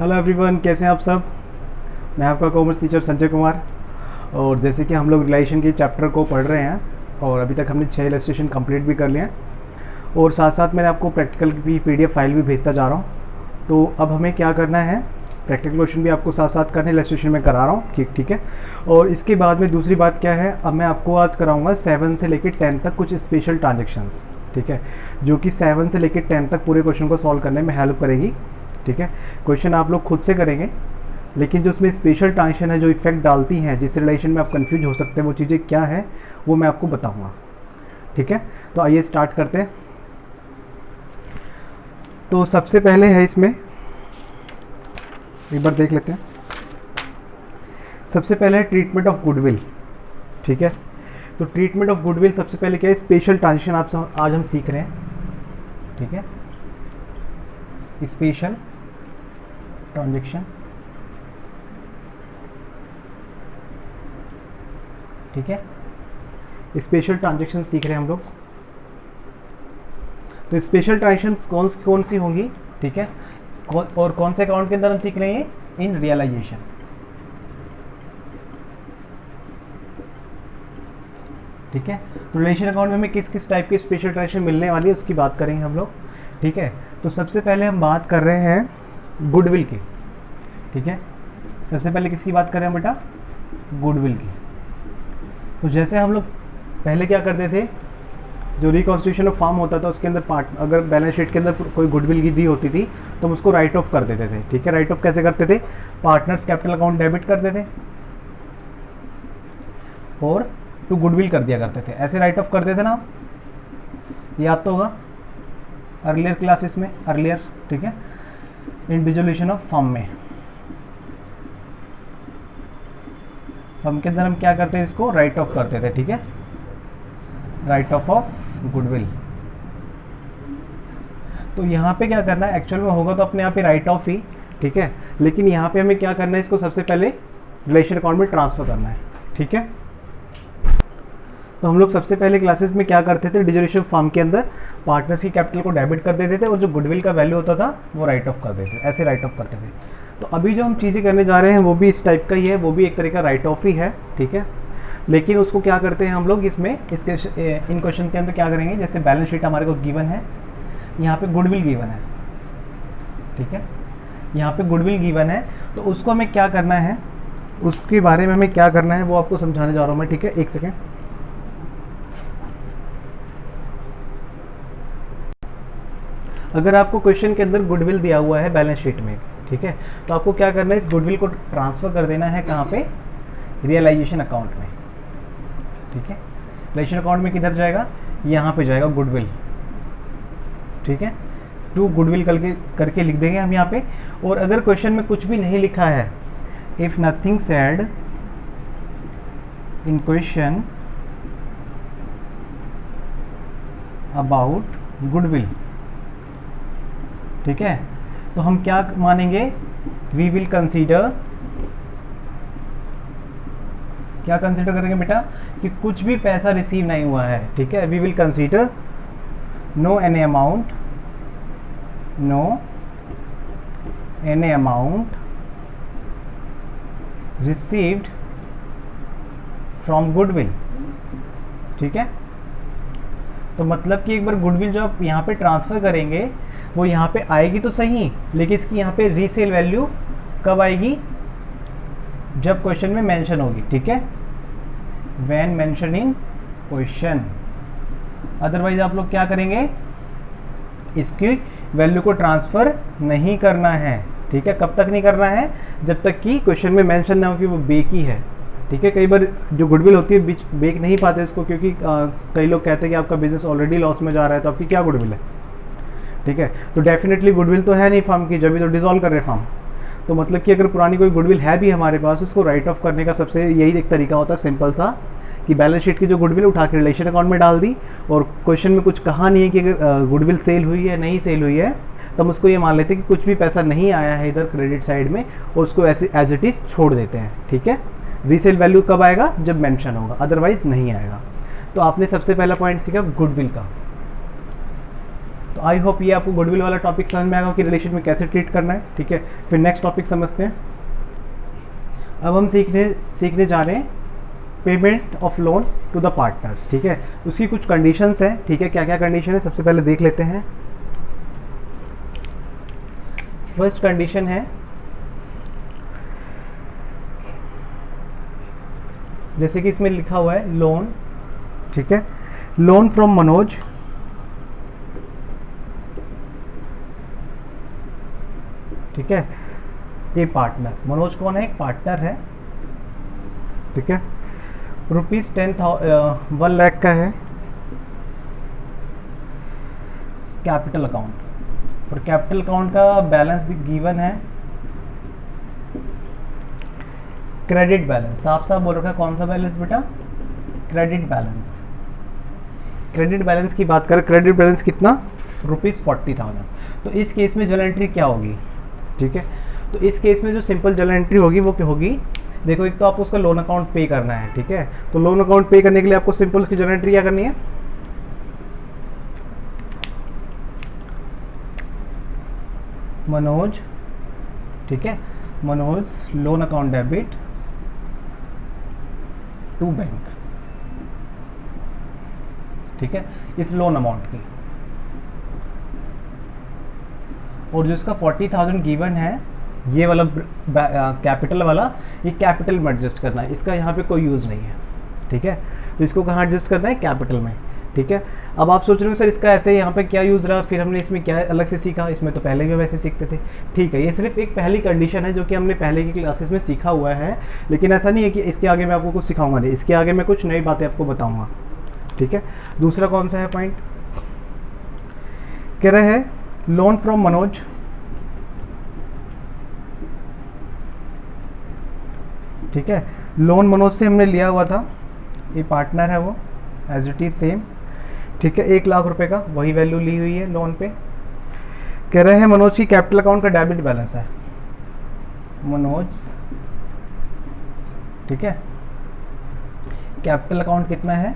Hello everyone, कैसे हैं आप सब। मैं आपका कॉमर्स टीचर संजय कुमार। और जैसे कि हम लोग रिलेशन के चैप्टर को पढ़ रहे हैं और अभी तक हमने 6 इलस्ट्रेशन कंप्लीट भी कर लिए हैं और साथ साथ मैंने आपको प्रैक्टिकल की पीडीएफ फाइल भी भेजता जा रहा हूँ। तो अब हमें क्या करना है, प्रैक्टिकल क्वेश्चन भी आपको साथ साथ करने, इलस्ट्रेशन में करा रहा हूँ, ठीक है। और इसके बाद में दूसरी बात क्या है, अब मैं आपको आज कराऊँगा 7 से लेकर 10 तक कुछ स्पेशल ट्रांजेक्शन्स, ठीक है, जो कि 7 से लेकर 10 तक पूरे क्वेश्चन को सॉल्व करने में हेल्प करेगी, ठीक है। क्वेश्चन आप लोग खुद से करेंगे, लेकिन जो उसमें स्पेशल ट्रांजेक्शन है, जो इफेक्ट डालती हैं, जिस रिलेशन में आप कंफ्यूज हो सकते हैं, वो चीज़ें क्या है वो मैं आपको बताऊंगा, ठीक है। तो आइए स्टार्ट करते हैं। तो सबसे पहले है इसमें, एक बार देख लेते हैं। सबसे पहले है ट्रीटमेंट ऑफ गुडविल, ठीक है। तो ट्रीटमेंट ऑफ गुडविल सबसे पहले क्या है, स्पेशल ट्रांजेक्शन आप आज हम सीख रहे हैं, ठीक है। स्पेशल ट्रांजेक्शन, ठीक है। स्पेशल ट्रांजेक्शन सीख रहे हैं हम लोग। तो स्पेशल ट्रांजेक्शन कौन सी होंगी, ठीक है, और कौन से अकाउंट के अंदर हम सीख रहे हैं, इन रियलाइजेशन, ठीक है। तो रिलेशन अकाउंट में हमें किस किस टाइप की स्पेशल ट्रांजेक्शन मिलने वाली है उसकी बात करेंगे हम लोग, ठीक है। तो सबसे पहले हम बात कर रहे हैं गुडविल की, ठीक है। सबसे पहले किसकी बात कर रहे हैं बेटा, गुडविल की। तो जैसे हम लोग पहले क्या करते थे, जो रिकॉन्स्टिट्यूशन ऑफ फॉर्म होता था उसके अंदर अगर बैलेंस शीट के अंदर कोई गुडविल की दी होती थी तो हम उसको राइट ऑफ कर देते थे, ठीक है। राइट ऑफ कैसे करते थे, पार्टनर्स कैपिटल अकाउंट डेबिट करते थे और टू गुडविल कर दिया करते थे, ऐसे राइट ऑफ करते थे ना, याद तो होगा अर्लियर क्लासेस में, अर्लियर, ठीक है, इन डिसोल्यूशन ऑफ फॉर्म में। फॉर्म के अंदर हम क्या करते हैं, इसको राइट ऑफ करते थे, ठीक है, राइट ऑफ गुडविल। तो यहाँ पे क्या करना है, एक्चुअल में होगा तो अपने यहाँ पे राइट ऑफ ही, ठीक है, लेकिन यहाँ पे हमें क्या करना है, इसको सबसे पहले रिलेशन अकाउंट में ट्रांसफर करना है, ठीक है। तो हम लोग सबसे पहले क्लासेस में क्या करते थे, डिसोल्यूशन फॉर्म के अंदर पार्टनर्स की कैपिटल को डेबिट कर देते थे और जो गुडविल का वैल्यू होता था वो राइट ऑफ कर देते थे, ऐसे राइट ऑफ करते थे। तो अभी जो हम चीज़ें करने जा रहे हैं वो भी इस टाइप का ही है, वो भी एक तरह का राइट ऑफ ही है, ठीक है। लेकिन उसको क्या करते हैं हम लोग, इसमें इसके इन क्वेश्चन के अंदर क्या करेंगे, जैसे बैलेंस शीट हमारे को गिवन है, यहाँ पे गुडविल गिवन है, ठीक है, यहाँ पे गुडविल गिवन है, तो उसको हमें क्या करना है, उसके बारे में हमें क्या करना है वो आपको समझाने जा रहा हूँ मैं, ठीक है। एक सेकेंड, अगर आपको क्वेश्चन के अंदर गुडविल दिया हुआ है बैलेंस शीट में, ठीक है, तो आपको क्या करना है, इस गुडविल को ट्रांसफर कर देना है कहाँ पे, रियलाइजेशन अकाउंट में, ठीक है। रियलाइजेशन अकाउंट में किधर जाएगा, यहाँ पे जाएगा गुडविल, ठीक है, टू गुडविल करके लिख देंगे हम यहाँ पे। और अगर क्वेश्चन में कुछ भी नहीं लिखा है, if nothing said in question about goodwill, ठीक है, तो हम क्या मानेंगे, वी विल कंसीडर, क्या कंसीडर करेंगे बेटा, कि कुछ भी पैसा रिसीव नहीं हुआ है, ठीक है। We will consider no any amount, no any amount received from goodwill, ठीक है। तो मतलब कि एक बार गुडविल जो आप यहाँ पे ट्रांसफर करेंगे वो यहाँ पे आएगी तो सही, लेकिन इसकी यहाँ पे रीसेल वैल्यू कब आएगी, जब क्वेश्चन में मेंशन होगी, ठीक है, when mention in question. Otherwise आप लोग क्या करेंगे, इसकी वैल्यू को ट्रांसफर नहीं करना है, ठीक है। कब तक नहीं करना है, जब तक कि क्वेश्चन में मेंशन ना हो कि वो बेक ही है, ठीक है। कई बार जो गुडविल होती है बेक नहीं पाते इसको, क्योंकि कई लोग कहते हैं कि आपका बिजनेस ऑलरेडी लॉस में जा रहा है तो आपकी क्या गुडविल है, ठीक है। तो डेफिनेटली गुडविल तो है नहीं फॉर्म की, जब भी तो डिसॉल्व कर रहे फॉर्म। तो मतलब कि अगर पुरानी कोई गुडविल है भी हमारे पास, उसको राइट ऑफ करने का सबसे यही एक तरीका होता है, सिंपल सा, कि बैलेंस शीट की जो गुडविल उठा के रिलेशन अकाउंट में डाल दी और क्वेश्चन में कुछ कहा नहीं है कि अगर गुडविल सेल हुई है नहीं सेल हुई है, तो हम उसको ये मान लेते हैं कि कुछ भी पैसा नहीं आया है इधर क्रेडिट साइड में, और उसको ऐसे एज इट इज़ छोड़ देते हैं, ठीक है। रीसेल वैल्यू कब आएगा, जब मेंशन होगा, अदरवाइज नहीं आएगा। तो आपने सबसे पहला पॉइंट सीखा गुडविल का, तो आई होप ये आपको गुडविल वाला टॉपिक समझ में आएगा कि रिलेशन में कैसे ट्रीट करना है, ठीक है। फिर नेक्स्ट टॉपिक समझते हैं। अब हम सीखने जा रहे हैं payment of loan to the partners, ठीक है। उसकी कुछ कंडीशंस हैं, ठीक है। क्या क्या कंडीशन है सबसे पहले देख लेते हैं। फर्स्ट कंडीशन है, जैसे कि इसमें लिखा हुआ है लोन, ठीक है। लोन फ्रॉम मनोज ठीक है, ए पार्टनर। मनोज कौन है? एक पार्टनर है, ठीक है। ₹1 लाख का है कैपिटल अकाउंट, और कैपिटल अकाउंट का बैलेंस गिवन है क्रेडिट बैलेंस। साफ साफ बोल रखा है कौन सा बैलेंस बेटा? Credit balance. क्रेडिट बैलेंस की बात करें, क्रेडिट बैलेंस कितना? ₹40,000। तो इस केस में जर्नल एंट्री क्या होगी, ठीक है। तो इस केस में जो सिंपल जर्नल एंट्री होगी वो क्या होगी? देखो, एक तो आपको उसका लोन अकाउंट पे करना है, ठीक है। तो लोन अकाउंट पे करने के लिए आपको सिंपल उसकी जर्नल एंट्री क्या करनी है? मनोज, ठीक है, Manoj loan account debit to bank, ठीक है, इस लोन अमाउंट की। और जो इसका 40,000 गिवन है, ये वाला कैपिटल वाला, ये कैपिटल में एडजस्ट करना है, इसका यहाँ पे कोई यूज़ नहीं है, ठीक है। तो इसको कहाँ एडजस्ट करना है? कैपिटल में, ठीक है। अब आप सोच रहे हो सर इसका ऐसे यहाँ पे क्या यूज़ रहा, फिर हमने इसमें क्या अलग से सीखा? इसमें तो पहले भी वैसे सीखते थे, ठीक है। ये सिर्फ एक पहली कंडीशन है जो कि हमने पहले की क्लासेस में सीखा हुआ है, लेकिन ऐसा नहीं है कि इसके आगे मैं आपको कुछ सिखाऊंगा नहीं, इसके आगे मैं कुछ नई बातें आपको बताऊँगा, ठीक है। दूसरा कौन सा है पॉइंट? कह रहे हैं लोन फ्रॉम मनोज, ठीक है। लोन मनोज से हमने लिया हुआ था, ये पार्टनर है वो, एज इट इज सेम, ठीक है। 1 लाख रुपए का वही वैल्यू ली हुई है लोन पे। कह रहे हैं मनोज की कैपिटल अकाउंट का डेबिट बैलेंस है, मनोज, ठीक है। कैपिटल अकाउंट कितना है?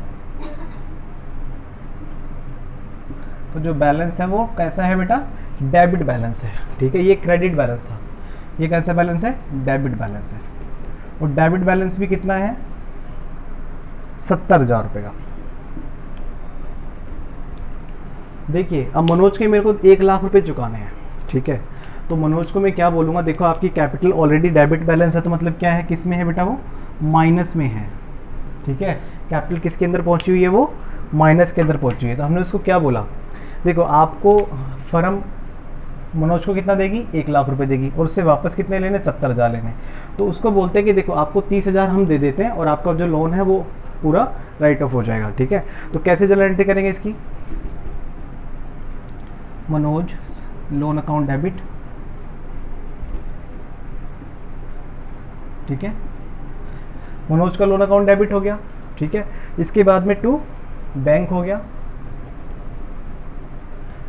तो जो बैलेंस है वो कैसा है बेटा? डेबिट बैलेंस है, ठीक है। ये क्रेडिट बैलेंस था, ये कैसा बैलेंस है? डेबिट बैलेंस है। और डेबिट बैलेंस भी कितना है? 70,000 रुपये का। देखिए, अब मनोज के मेरे को 1 लाख रुपए चुकाने हैं, ठीक है। तो मनोज को मैं क्या बोलूँगा? देखो, आपकी कैपिटल ऑलरेडी डेबिट बैलेंस है, तो मतलब क्या है, किस में है बेटा? वो माइनस में है, ठीक है। कैपिटल किसके अंदर पहुंची हुई है? वो माइनस के अंदर पहुंची है। तो हमने उसको क्या बोला? देखो, आपको फर्म मनोज को कितना देगी? 1 लाख रुपए देगी, और उससे वापस कितने लेने? 70,000 लेने। तो उसको बोलते हैं कि देखो, आपको 30,000 हम दे देते हैं और आपका जो लोन है वो पूरा राइट ऑफ हो जाएगा, ठीक है। तो कैसे जर्नल एंट्री करेंगे इसकी? मनोज लोन अकाउंट डेबिट, ठीक है। मनोज का लोन अकाउंट डेबिट हो गया, ठीक है। इसके बाद में टू बैंक हो गया,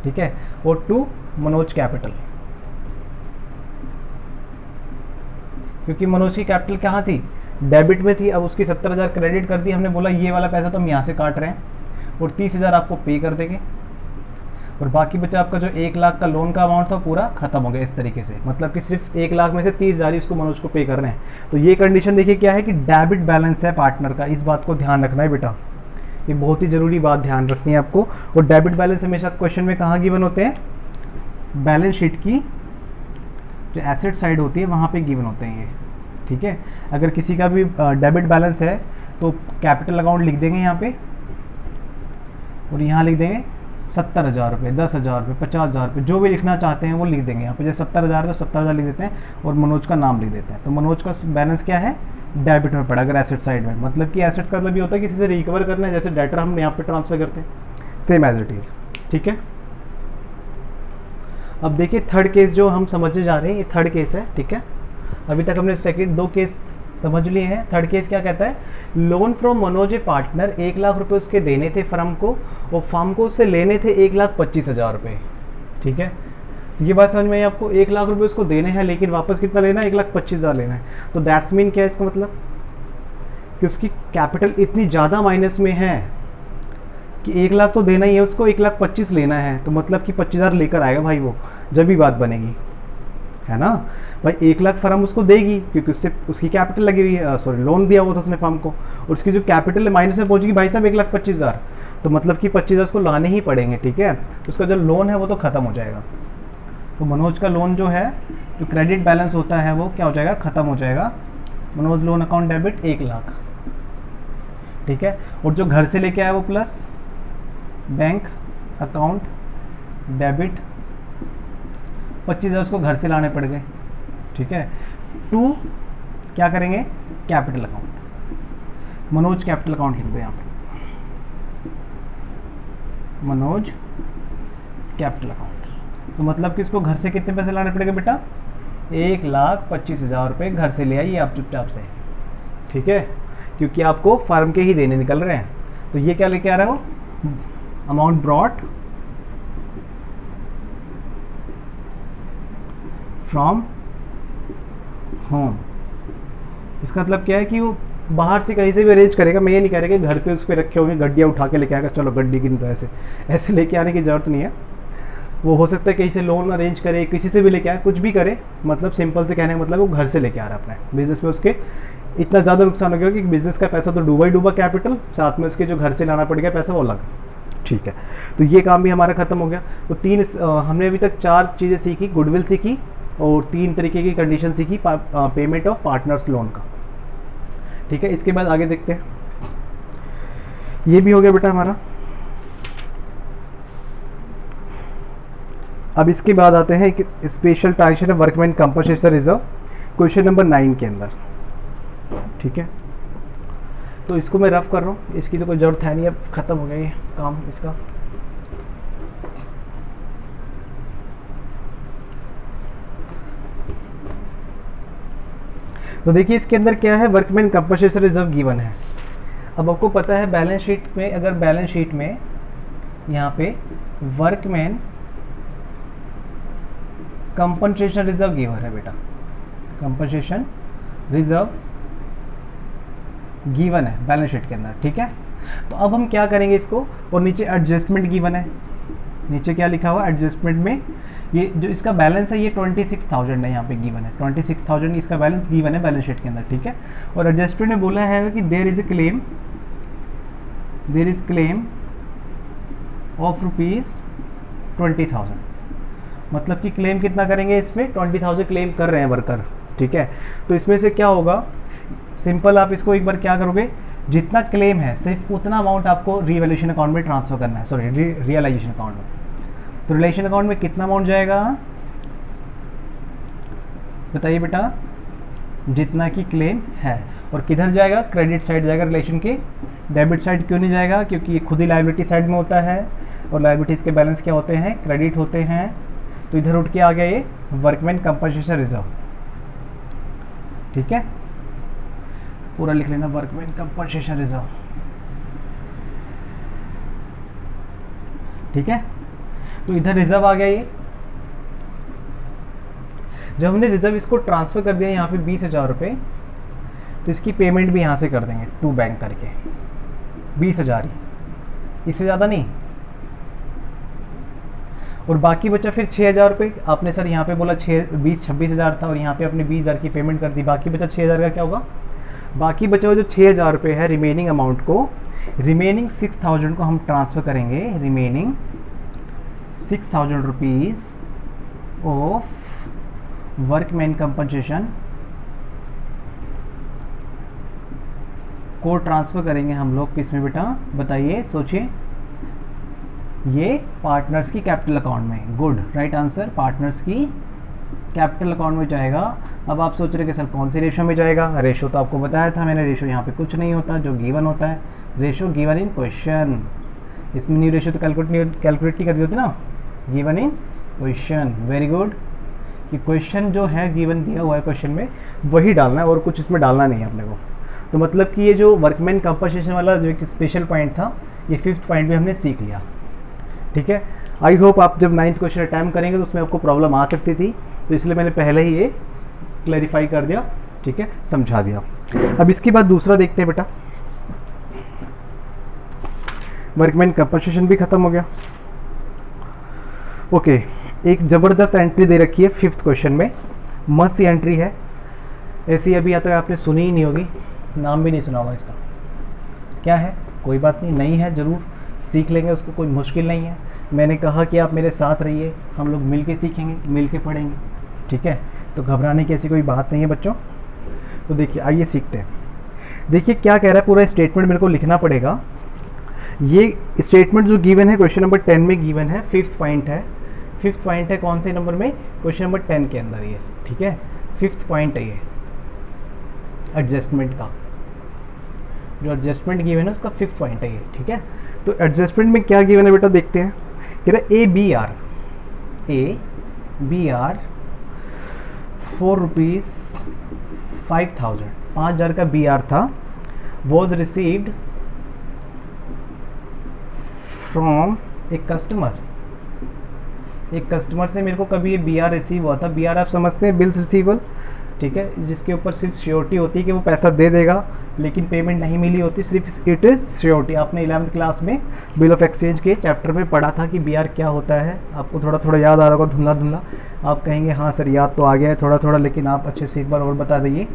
ठीक है, और टू मनोज कैपिटल, क्योंकि मनोज की कैपिटल कहाँ थी? डेबिट में थी। अब उसकी 70,000 क्रेडिट कर दी, हमने बोला ये वाला पैसा तो हम यहाँ से काट रहे हैं, और 30,000 आपको पे कर देंगे, और बाकी बचा आपका जो 1 लाख का लोन का अमाउंट था पूरा खत्म हो गया इस तरीके से। मतलब कि सिर्फ 1 लाख में से 30,000 ही उसको मनोज को पे करने हैं। तो ये कंडीशन देखिए क्या है कि डेबिट बैलेंस है पार्टनर का, इस बात को ध्यान रखना है बेटा, ये बहुत ही ज़रूरी बात ध्यान रखनी है आपको। और डेबिट बैलेंस हमेशा क्वेश्चन में कहाँ गिवन होते हैं? बैलेंस शीट की जो एसेट साइड होती है वहाँ पे गिवन होते हैं ये, ठीक है। अगर किसी का भी डेबिट बैलेंस है तो कैपिटल अकाउंट लिख देंगे यहाँ पे, और यहाँ लिख देंगे 70,000 रुपये, 10,000 रुपये, 50,000 रुपये, जो भी लिखना चाहते हैं वो लिख देंगे यहाँ पे। जैसे 70,000 तो 70,000 लिख देते हैं, और मनोज का नाम लिख देते हैं। तो मनोज का बैलेंस क्या है? डेबिट में पड़ा, अगर एसेट साइड में। मतलब कि एसेट्स का मतलब ये होता है किसी से रिकवर करना है, जैसे डेटर हम यहाँ पे ट्रांसफर करते हैं, सेम एज इट इज़, ठीक है। अब देखिए थर्ड केस जो हम समझने जा रहे हैं, ये थर्ड केस है, ठीक है। अभी तक हमने सेकंड 2 केस समझ लिए हैं। थर्ड केस क्या कहता है? Loan from Manoj A partner, 1 lakh रुपए उसके देने थे फर्म को, और फर्म को उससे लेने थे 1,25,000 रुपये, ठीक है। ये बात समझ में आई आपको? 1 लाख रुपए उसको देने हैं, लेकिन वापस कितना लेना है? 1,25,000 लेना है। तो दैट्स मीन क्या है इसका मतलब? कि उसकी कैपिटल इतनी ज़्यादा माइनस में है कि 1 लाख तो देना ही है उसको, 1,25,000 लेना है, तो मतलब कि 25,000 लेकर आएगा भाई वो, जब भी बात बनेगी, है ना भाई। 1 लाख फर्म उसको देगी क्योंकि उससे उसकी कैपिटल लगी हुई है, सॉरी लोन दिया हुआ था उसने फर्म को, और उसकी जो कैपिटल है माइनस में पहुंचेगी भाई साहब 1,25,000, तो मतलब कि 25,000 उसको लाने ही पड़ेंगे, ठीक है। उसका जो लोन है वो तो ख़त्म हो जाएगा। तो मनोज का लोन जो है, जो क्रेडिट बैलेंस होता है वो क्या हो जाएगा, ख़त्म हो जाएगा। Manoj loan account debit 1 lakh, ठीक है। और जो घर से लेके आया वो प्लस बैंक अकाउंट डेबिट 25,000 उसको घर से लाने पड़ गए, ठीक है। टू क्या करेंगे, capital account, Manoj capital account लिख दो यहाँ पे, मनोज कैपिटल अकाउंट। तो मतलब कि इसको घर से कितने पैसे लाने पड़ेंगे बेटा, 1,25,000 रुपये घर से ले आइए आप चुपचाप से, ठीक है, क्योंकि आपको फार्म के ही देने निकल रहे हैं। तो ये क्या लेके आ रहा है वो, अमाउंट ब्रॉट फ्रॉम होम। इसका मतलब क्या है कि वो बाहर से कहीं से भी अरेंज करेगा। मैं ये नहीं कह रहा कि घर पे उस पर रखे होंगे गड्डियाँ उठा के लेके आएगा, चलो गड्डी की, तो ऐसे लेके आने की ज़रूरत नहीं है। वो हो सकता है कहीं से लोन अरेंज करे, किसी से भी लेके आए, कुछ भी करे, मतलब सिंपल से कहने का मतलब वो घर से लेके आ रहा है अपने बिजनेस में। उसके इतना ज़्यादा नुकसान हो गया कि बिजनेस का पैसा तो डूबा ही डूबा कैपिटल, साथ में उसके जो घर से लाना पड़ गया पैसा वो अलग, ठीक है। तो ये काम भी हमारा ख़त्म हो गया। तो हमने अभी तक 4 चीज़ें सीखी, गुडविल सीखी और 3 तरीके की कंडीशन सीखी पेमेंट ऑफ पार्टनर्स लोन का, ठीक है। इसके बाद आगे देखते हैं, ये भी हो गया बेटा हमारा। अब इसके बाद आते हैं एक स्पेशल ट्रांजेक्शन है workman compensation reserve, question number 9 के अंदर, ठीक है। तो इसको मैं रफ कर रहा हूँ, इसकी तो कोई ज़रूरत है नहीं, अब ख़त्म हो गया ये काम इसका। तो देखिए इसके अंदर क्या है, वर्कमैन कंपनसेशन रिजर्व गिवन है। अब आपको पता है बैलेंस शीट में, अगर बैलेंस शीट में यहाँ पे वर्कमैन कंपनसेशन रिजर्व गिवन है बेटा, कंपनसेशन रिजर्व गिवन है बैलेंस शीट के अंदर, ठीक है। तो अब हम क्या करेंगे इसको, और नीचे एडजस्टमेंट गिवन है, नीचे क्या लिखा हुआ एडजस्टमेंट में, ये जो इसका बैलेंस है ये 26,000 है, यहाँ पे गिवन है 26,000 इसका बैलेंस गिवन है बैलेंस शीट के अंदर, ठीक है। और एडजस्टमेंट में बोला है कि देयर इज क्लेम ऑफ ₹20,000, मतलब कि क्लेम कितना करेंगे इसमें, 20,000 क्लेम कर रहे हैं वर्कर, ठीक है। तो इसमें से क्या होगा, सिंपल आप इसको एक बार क्या करोगे, जितना क्लेम है सिर्फ उतना अमाउंट आपको रिवैल्यूएशन अकाउंट में ट्रांसफर करना है, सॉरी रियलाइजेशन अकाउंट में। तो रिलेशन अकाउंट में कितना अमाउंट जाएगा बताइए बेटा, जितना की क्लेम है, और किधर जाएगा, क्रेडिट साइड जाएगा रिलेशन के, डेबिट साइड क्यों नहीं जाएगा, क्योंकि ये खुद ही लायबिलिटी साइड में होता है, और लायबिलिटीज़ के बैलेंस क्या होते हैं, क्रेडिट होते हैं। तो इधर उठ के आ गया ये वर्कमैन कंपनसेशन रिजर्व, ठीक है, पूरा लिख लेना वर्कमैन कंपनसेशन रिजर्व, ठीक है। तो इधर रिजर्व आ गया ये। जब हमने रिजर्व इसको ट्रांसफर कर दिया यहाँ पे 20,000 रुपये, तो इसकी पेमेंट भी यहाँ से कर देंगे टू बैंक करके, 20,000 ही, इससे ज़्यादा नहीं। और बाकी बचा फिर 6,000 रुपये, आपने सर यहाँ पे बोला 26,000 था, और यहाँ पे आपने 20,000 की पेमेंट कर दी, बाकी बचा 6,000 का क्या होगा, बाकी बचा हुआ जो 6,000 रुपये है रिमेनिंग अमाउंट को, रिमेनिंग 6,000 को हम ट्रांसफ़र करेंगे, remaining 6,000 rupees of workman compensation को ट्रांसफ़र करेंगे हम लोग किसमें बेटा, बताइए सोचिए, ये पार्टनर्स की कैपिटल अकाउंट में, गुड राइट आंसर, पार्टनर्स की कैपिटल अकाउंट में जाएगा। अब आप सोच रहे कि सर कौन सी रेशो में जाएगा, रेशो तो आपको बताया था मैंने, रेशो यहाँ पे कुछ नहीं होता, जो गिवन होता है रेशो गिवन इन क्वेश्चन, इसमें न्यू रेशो तो कैलकुलेट नहीं कर दी होती ना, given in question, very good, कि क्वेश्चन जो है गिवन दिया हुआ है क्वेश्चन में वही डालना है, और कुछ इसमें डालना नहीं है अपने को। तो मतलब कि ये जो वर्कमैन कंपनसेशन वाला जो एक स्पेशल पॉइंट था, ये 5th पॉइंट भी हमने सीख लिया, ठीक है। आई होप आप जब 9th क्वेश्चन अटैम्प्ट करेंगे तो उसमें आपको प्रॉब्लम आ सकती थी, तो इसलिए मैंने पहले ही ये क्लैरिफाई कर दिया, ठीक है, समझा दिया। अब इसके बाद दूसरा देखते हैं बेटा, वर्कमैन कंपनसेशन भी ख़त्म हो गया। ओके, एक ज़बरदस्त एंट्री दे रखी है 5th क्वेश्चन में, मस्त सी एंट्री है। ऐसी अभी या तो आपने सुनी ही नहीं होगी, नाम भी नहीं सुना होगा इसका। क्या है, कोई बात नहीं, नहीं है, ज़रूर सीख लेंगे उसको, कोई मुश्किल नहीं है। मैंने कहा कि आप मेरे साथ रहिए, हम लोग मिल के सीखेंगे, मिल के पढ़ेंगे, ठीक है। तो घबराने की ऐसी कोई बात नहीं है बच्चों। तो देखिए, आइए सीखते हैं। देखिए क्या कह रहा है, पूरा स्टेटमेंट मेरे को लिखना पड़ेगा। ये स्टेटमेंट जो गिवन है क्वेश्चन नंबर 10 में गिवन है, 5th पॉइंट है। 5th पॉइंट है कौन से नंबर में, क्वेश्चन नंबर 10 के अंदर ये, ठीक है। 5th पॉइंट है ये एडजस्टमेंट का, जो एडजस्टमेंट गिवन है उसका 5th पॉइंट है ये, ठीक है। तो एडजस्टमेंट में क्या गिवन है बेटा, देखते हैं। कह रहा है ABR 4 रुपीज़ 5,000, 5,000 का BR था, वॉज रिसीव्ड फ्रॉम एक कस्टमर। एक कस्टमर से मेरे को कभी ये BR रिसीव हुआ था। BR आप समझते हैं, बिल्स रिसीवल, ठीक है, जिसके ऊपर सिर्फ श्योरिटी होती है कि वो पैसा दे देगा, लेकिन पेमेंट नहीं मिली होती, सिर्फ इट इज़ श्योरिटी। आपने 11th क्लास में बिल ऑफ एक्सचेंज के चैप्टर में पढ़ा था कि BR क्या होता है, आपको थोड़ा थोड़ा याद आ रहा होगा, धुंधला धुंधला। आप कहेंगे हाँ सर याद तो आ गया है थोड़ा थोड़ा, लेकिन आप अच्छे से एक बार और बता दीजिए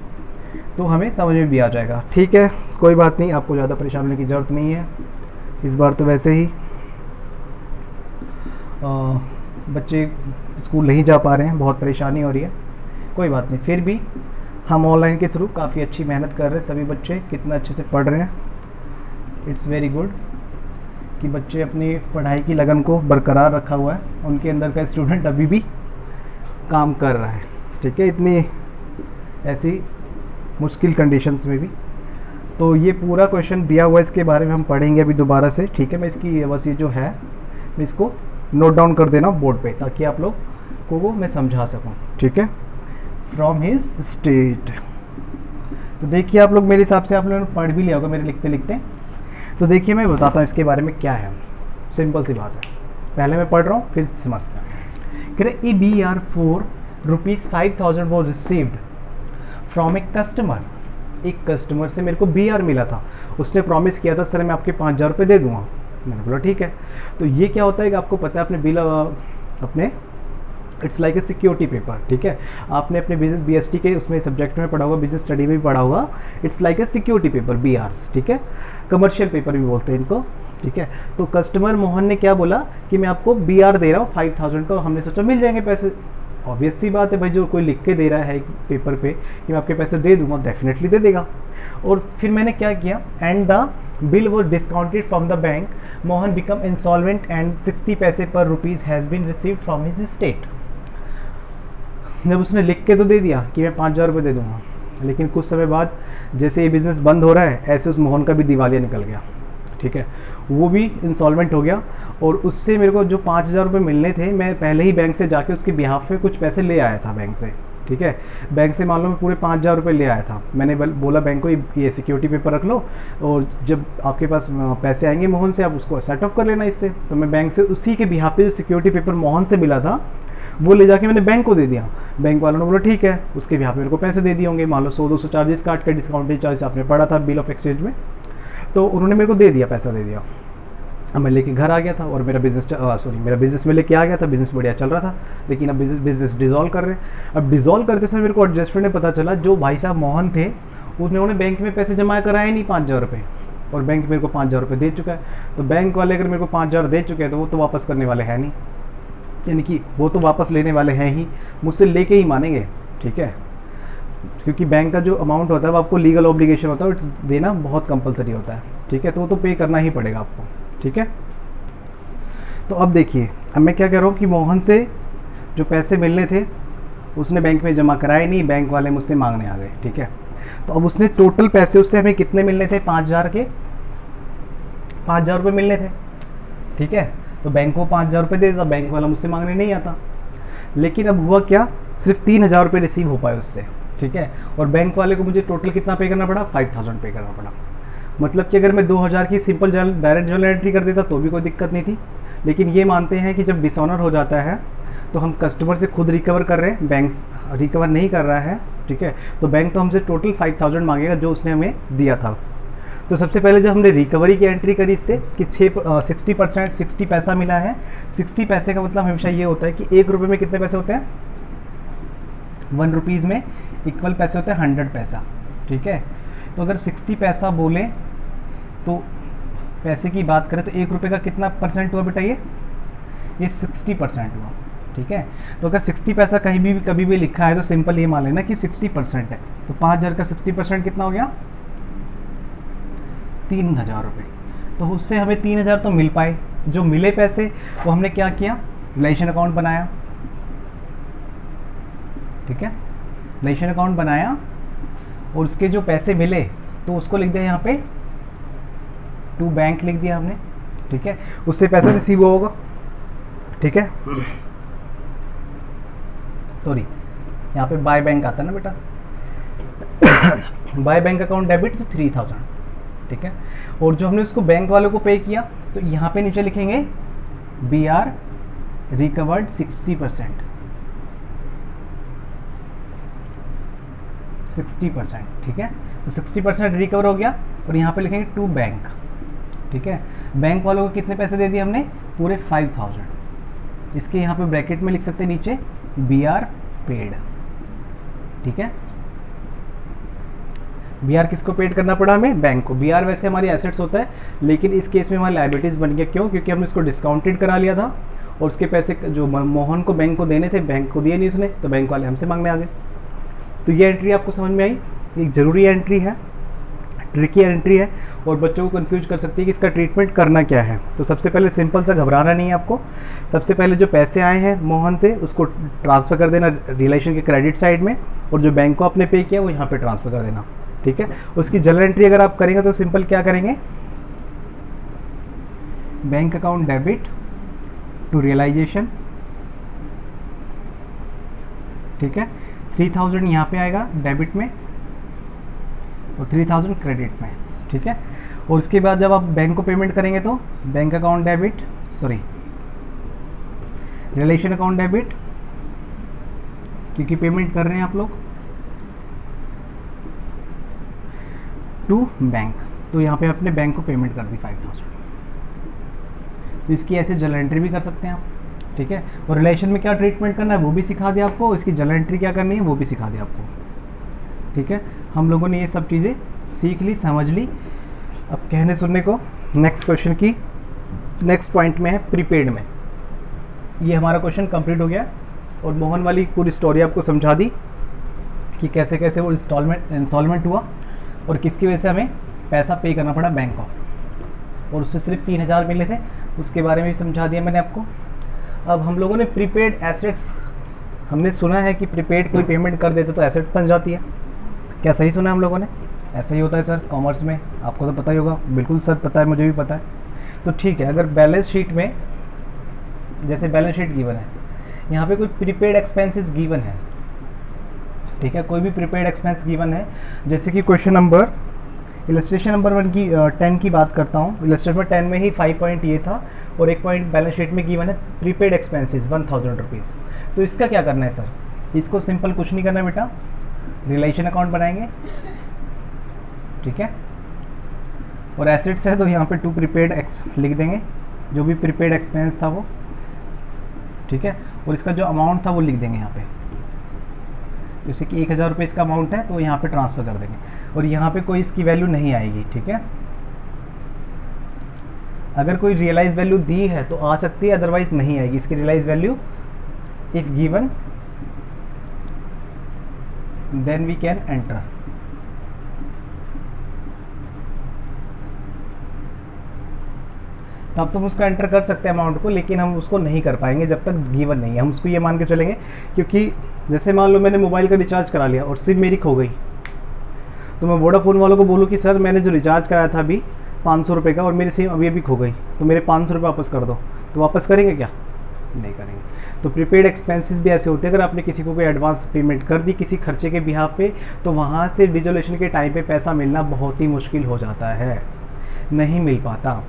तो हमें समझ में भी आ जाएगा, ठीक है। कोई बात नहीं, आपको ज़्यादा परेशान होने की ज़रूरत नहीं है इस बार। तो वैसे ही बच्चे स्कूल नहीं जा पा रहे हैं, बहुत परेशानी हो रही है, कोई बात नहीं, फिर भी हम ऑनलाइन के थ्रू काफ़ी अच्छी मेहनत कर रहे हैं। सभी बच्चे कितना अच्छे से पढ़ रहे हैं, इट्स वेरी गुड कि बच्चे अपनी पढ़ाई की लगन को बरकरार रखा हुआ है। उनके अंदर का स्टूडेंट अभी भी काम कर रहा है, ठीक है, इतनी ऐसी मुश्किल कंडीशंस में भी। तो ये पूरा क्वेश्चन दिया हुआ है, इसके बारे में हम पढ़ेंगे अभी दोबारा से, ठीक है। मैं इसकी बस ये जो है मैं इसको नोट डाउन कर देना बोर्ड पे, ताकि आप लोग को वो मैं समझा सकूं, ठीक है। फ्रॉम हिज स्टेट, तो देखिए आप लोग मेरे हिसाब से आप लोगों ने पढ़ भी लिया होगा मेरे लिखते लिखते। तो देखिए मैं बताता हूँ इसके बारे में क्या है, सिंपल सी बात है, पहले मैं पढ़ रहा हूँ फिर समझते हैं। कह रहे ABR 4 rupees 5,000 was received from a customer. एक कस्टमर से मेरे को BR मिला था, उसने प्रॉमिस किया था सर मैं आपके 5,000 रुपये दे दूँगा। मैंने बोला ठीक है। तो ये क्या होता है कि आपको पता है, अपने बिल अपने it's like a security paper, ठीक है। आपने अपने बिजनेस BST के उसमें सब्जेक्ट में पढ़ा होगा, बिजनेस स्टडी में भी पढ़ा होगा, it's like a security paper, BRs, ठीक है। कमर्शियल पेपर भी बोलते हैं इनको, ठीक है। तो कस्टमर मोहन ने क्या बोला कि मैं आपको BR दे रहा हूँ 5,000 का। हमने सोचा मिल जाएंगे पैसे, ऑब्वियस सी बात है भाई, जो कोई लिख के दे रहा है पेपर पे कि मैं आपके पैसे दे दूंगा, डेफिनेटली दे देगा। और फिर मैंने क्या किया, and the bill was discounted from the bank, Mohan become insolvent and 60 paise per rupees has been received from his state. जब उसने लिख के तो दे दिया कि मैं 5,000 रुपये दे दूंगा, लेकिन कुछ समय बाद जैसे ये बिज़नेस बंद हो रहा है, ऐसे उस मोहन का भी दिवालिया निकल गया, ठीक है। वो भी इंसॉल्वेंट हो गया, और उससे मेरे को जो 5,000 रुपये मिलने थे, मैं पहले ही बैंक से जाके उसके बिहाफ पे कुछ पैसे ले आया था बैंक से, ठीक है। बैंक से मान लो मैं पूरे 5,000 रुपये ले आया था। मैंने बोला बैंक को ये सिक्योरिटी पेपर रख लो, और जब आपके पास पैसे आएंगे मोहन से, आप उसको सेट ऑफ कर लेना इससे। तो मैं बैंक से उसी के बिहाफ पे जो सिक्योरिटी पेपर मोहन से मिला था वो ले जाके मैंने बैंक को दे दिया। बैंक वालों ने बोला ठीक है, उसके बिहाफ पे मेरे को पैसे दे दिए होंगे, मान लो 100-200 चार्जेस काट के, डिस्काउंटेड चार्जेस आपने पढ़ा था बिल ऑफ एक्सचेंज में। तो उन्होंने मेरे को दे दिया, पैसा दे दिया। अब मैं लेके घर आ गया था, और मेरा बिज़नेस में लेके आ गया था, बिज़नेस बढ़िया चल रहा था। लेकिन अब बिज़नेस डिज़ोल्व कर रहे हैं। अब डिज़ोल्व करते समय मेरे को एडजस्टमेंट में पता चला, जो भाई साहब मोहन थे उन्होंने बैंक में पैसे जमा कराए नहीं 5,000 रुपये, और बैंक मेरे को 5,000 रुपये दे चुका है। तो बैंक वाले अगर मेरे को 5,000 दे चुके हैं तो वो तो वापस करने वाले हैं नहीं, यानी कि वो तो वापस लेने वाले हैं ही, मुझसे लेके ही मानेंगे, ठीक है। क्योंकि बैंक का जो अमाउंट होता है वो आपको लीगल ऑब्लिगेशन होता है, इट्स देना बहुत कंपलसरी होता है, ठीक है। तो वो तो पे करना ही पड़ेगा आपको, ठीक है। तो अब देखिए, अब मैं क्या कह रहा हूँ कि मोहन से जो पैसे मिलने थे उसने बैंक में जमा कराए नहीं, बैंक वाले मुझसे मांगने आ गए, ठीक है। तो अब उसने टोटल पैसे उससे हमें कितने मिलने थे, 5,000 के 5,000 रुपये मिलने थे, ठीक है। तो बैंक को 5,000 रुपये दे देता, बैंक वाला मुझसे मांगने नहीं आता। लेकिन अब हुआ क्या, सिर्फ 3,000 रुपये रिसीव हो पाए उससे, ठीक है। और बैंक वाले को मुझे टोटल कितना पे करना पड़ा, 5,000 पे करना पड़ा। मतलब कि अगर मैं 2,000 की सिंपल डायरेक्ट जर्नल एंट्री कर देता तो भी कोई दिक्कत नहीं थी। लेकिन ये मानते हैं कि जब डिसऑनर हो जाता है तो हम कस्टमर से खुद रिकवर कर रहे हैं, बैंक रिकवर नहीं कर रहा है, ठीक है। तो बैंक तो हमसे टोटल 5,000 मांगेगा जो उसने हमें दिया था। तो तो सबसे पहले जब हमने रिकवरी की एंट्री करी इससे कि 60% 60 पैसा मिला है। 60 पैसे का मतलब हमेशा ये होता है कि 1 रुपये में कितने पैसे होते हैं, 1 रुपीज़ में इक्वल पैसे होते हैं 100 पैसा। ठीक है, तो अगर 60 पैसा बोले तो पैसे की बात करें तो 1 रुपये का कितना परसेंट हुआ बेटा, ये 60% हुआ। ठीक है, तो अगर 60 पैसा कहीं भी कभी भी लिखा है तो सिंपल ये मान लेना कि 60% है। तो 5000 का 60% कितना हो गया, 3000 रुपये। तो उससे हमें 3000 तो मिल पाए। जो मिले पैसे वो हमने क्या किया, रिलेशन अकाउंट बनाया। ठीक है, रिलेशन अकाउंट बनाया और उसके जो पैसे मिले तो उसको लिख दिया यहाँ पे टू बैंक लिख दिया हमने। ठीक है, उससे पैसा रिसीव होगा। ठीक है, सॉरी यहाँ पे बाय बैंक आता है ना बेटा, बाय बैंक अकाउंट डेबिट तो 3000। ठीक है, और जो हमने उसको बैंक वालों को पे किया तो यहाँ पे नीचे लिखेंगे बी आर रिकवर्ड 60%। 60%। ठीक है, तो 60% रिकवर हो गया और यहाँ पे लिखेंगे टू बैंक। ठीक है, बैंक वालों को कितने पैसे दे दिए हमने, पूरे 5000। इसके यहाँ पे ब्रैकेट में लिख सकते हैं नीचे बी आर पेड। ठीक है, बी आर किसको पेड करना पड़ा हमें, बैंक को। बी आर वैसे हमारी एसेट्स होता है लेकिन इस केस में हमारी लाइबिलिटीज़ बन गया। क्यों, क्योंकि हमने इसको डिस्काउंटेड करा लिया था और उसके पैसे जो मोहन को बैंक को देने थे बैंक को दिए नहीं उसने, तो बैंक वाले हमसे मांगने आ गए। तो ये एंट्री आपको समझ में आई, एक ज़रूरी एंट्री है, ट्रिकी एंट्री है और बच्चों को कंफ्यूज कर सकती है कि इसका ट्रीटमेंट करना क्या है। तो सबसे पहले सिंपल सा घबराना नहीं है आपको। सबसे पहले जो पैसे आए हैं मोहन से उसको ट्रांसफ़र कर देना रिलेशन के क्रेडिट साइड में, और जो बैंक को आपने पे किया वो यहाँ पे ट्रांसफ़र कर देना। ठीक है, उसकी जनरल एंट्री अगर आप करेंगे तो सिंपल क्या करेंगे, bank account debit to realisation. ठीक है, 3000 यहाँ पे आएगा डेबिट में और 3000 क्रेडिट में। ठीक है, और उसके बाद जब आप बैंक को पेमेंट करेंगे तो bank account debit, sorry realisation account debit, क्योंकि पेमेंट कर रहे हैं आप लोग, टू बैंक। तो यहाँ पे अपने बैंक को पेमेंट कर दी 5000। तो इसकी ऐसे जर्नल एंट्री भी कर सकते हैं आप। ठीक है, और रिलेशन में क्या ट्रीटमेंट करना है वो भी सिखा दिया आपको, इसकी जर्नल एंट्री क्या करनी है वो भी सिखा दिया आपको। ठीक है, हम लोगों ने ये सब चीज़ें सीख ली, समझ ली। अब कहने सुनने को नेक्स्ट क्वेश्चन की नेक्स्ट पॉइंट में है प्रीपेड में। ये हमारा क्वेश्चन कंप्लीट हो गया और मोहन वाली पूरी स्टोरी आपको समझा दी कि कैसे कैसे वो इंस्टॉलमेंट हुआ और किसकी वजह से हमें पैसा पे करना पड़ा बैंक को, और उससे सिर्फ 3000 मिले थे, उसके बारे में भी समझा दिया मैंने आपको। अब हम लोगों ने प्रीपेड एसेट्स, हमने सुना है कि प्रीपेड कोई पेमेंट कर देते तो एसेट बन जाती है। क्या सही सुना हम लोगों ने? ऐसा ही होता है सर कॉमर्स में, आपको तो पता ही होगा। बिल्कुल सर पता है, मुझे भी पता है। तो ठीक है, अगर बैलेंस शीट में, जैसे बैलेंस शीट गिवन है, यहाँ पे कोई प्रीपेड एक्सपेंसेस गिवन है। ठीक है, कोई भी प्रीपेड एक्सपेंस गिवन है, जैसे कि क्वेश्चन नंबर इलस्ट्रेशन नंबर 1 की 10 की बात करता हूँ। इलस्ट्रेशन नंबर 10 में ही 5 पॉइंट ये था और एक पॉइंट बैलेंस शीट में गिवन है प्रीपेड एक्सपेंसेस 1000 रुपीज़। तो इसका क्या करना है सर? इसको सिंपल कुछ नहीं करना बेटा, रिलेशन अकाउंट बनाएंगे। ठीक है, और एसेट्स है तो यहाँ पे टू प्रीपेड एक्स लिख देंगे, जो भी प्रीपेड एक्सपेंस था वो। ठीक है, और इसका जो अमाउंट था वो लिख देंगे यहाँ पे, जैसे कि 1000 रुपये इसका अमाउंट है तो यहाँ पे ट्रांसफ़र कर देंगे, और यहाँ पे कोई इसकी वैल्यू नहीं आएगी। ठीक है, अगर कोई रियलाइज वैल्यू दी है तो आ सकती है, अदरवाइज नहीं आएगी इसकी realise value. If given then we can enter. तब तुम उसका एंटर कर सकते हैं अमाउंट को, लेकिन हम उसको नहीं कर पाएंगे जब तक गिवन नहीं है। हम उसको ये मान के चलेंगे, क्योंकि जैसे मान लो मैंने मोबाइल का रिचार्ज करा लिया और सिम मेरी खो गई, तो मैं वोडाफोन वालों को बोलूँ कि सर मैंने जो रिचार्ज कराया था अभी 500 रुपये का और मेरी सिम अभी खो गई, तो मेरे 500 रुपये वापस कर दो, तो वापस करेंगे क्या? नहीं करेंगे। तो प्रीपेड एक्सपेंसेस भी ऐसे होते हैं, अगर आपने किसी को कोई एडवांस पेमेंट कर दी किसी खर्चे के बिहाफ पे, तो वहाँ से डिजोल्यूशन के टाइम पे पैसा मिलना बहुत ही मुश्किल हो जाता है, नहीं मिल पाता।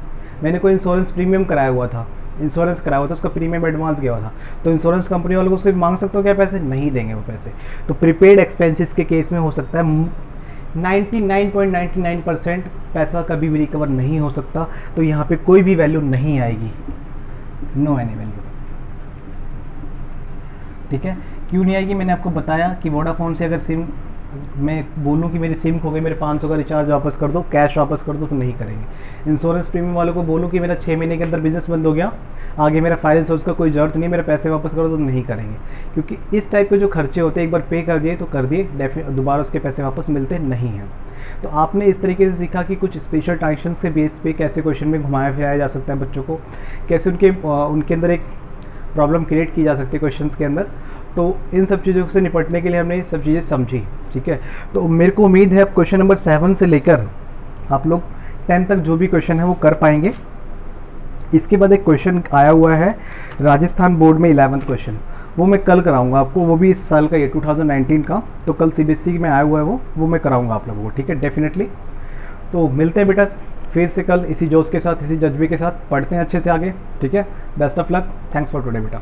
मैंने कोई इंश्योरेंस प्रीमियम कराया हुआ था, इंश्योरेंस कराया हुआ था, उसका प्रीमियम एडवांस गया हुआ था, तो इंश्योरेंस कंपनी वालों को सिर्फ मांग सकते हो क्या पैसे? नहीं देंगे वो पैसे। तो प्रीपेड एक्सपेंसेस के केस में हो सकता है 99.99% पैसा कभी भी रिकवर नहीं हो सकता, तो यहाँ पे कोई भी वैल्यू नहीं आएगी, नो एनी वैल्यू। ठीक है, क्यों नहीं आएगी, मैंने आपको बताया कि वोडाफोन से अगर सिम मैं बोलूँ कि मेरी सिम खो गई, मेरे 500 का रिचार्ज वापस कर दो, कैश वापस कर दो, तो नहीं करेंगे। इंश्योरेंस प्रीमियम वालों को बोलूँ कि मेरा 6 महीने के अंदर बिजनेस बंद हो गया, आगे मेरा फाइनेंस सोर्स का कोई ज़रूरत नहीं, मेरे पैसे वापस करो, तो नहीं करेंगे। क्योंकि इस टाइप के जो खर्चे होते हैं, एक बार पे कर दिए तो कर दिए, दोबारा उसके पैसे वापस मिलते नहीं हैं। तो आपने इस तरीके से सीखा कि कुछ स्पेशल ट्रांजेक्शन के बेस पे कैसे क्वेश्चन में घुमाया फिराया जा सकता है बच्चों को, कैसे उनके अंदर एक प्रॉब्लम क्रिएट की जा सकती है क्वेश्चन के अंदर। तो इन सब चीज़ों से निपटने के लिए हमने ये सब चीज़ें समझी। ठीक है, तो मेरे को उम्मीद है आप क्वेश्चन नंबर 7 से लेकर आप लोग 10 तक जो भी क्वेश्चन है वो कर पाएंगे। इसके बाद एक क्वेश्चन आया हुआ है राजस्थान बोर्ड में 11th क्वेश्चन, वो मैं कल कराऊंगा आपको, वो भी इस साल का ये 2019 का, तो कल CBSE में आया हुआ है वो मैं कराऊंगा आप लोगों को। ठीक है, डेफिनेटली। तो मिलते हैं बेटा फिर से कल इसी जोश के साथ, इसी जज्बे के साथ, पढ़ते हैं अच्छे से आगे। ठीक है, best of luck, thanks for today बेटा।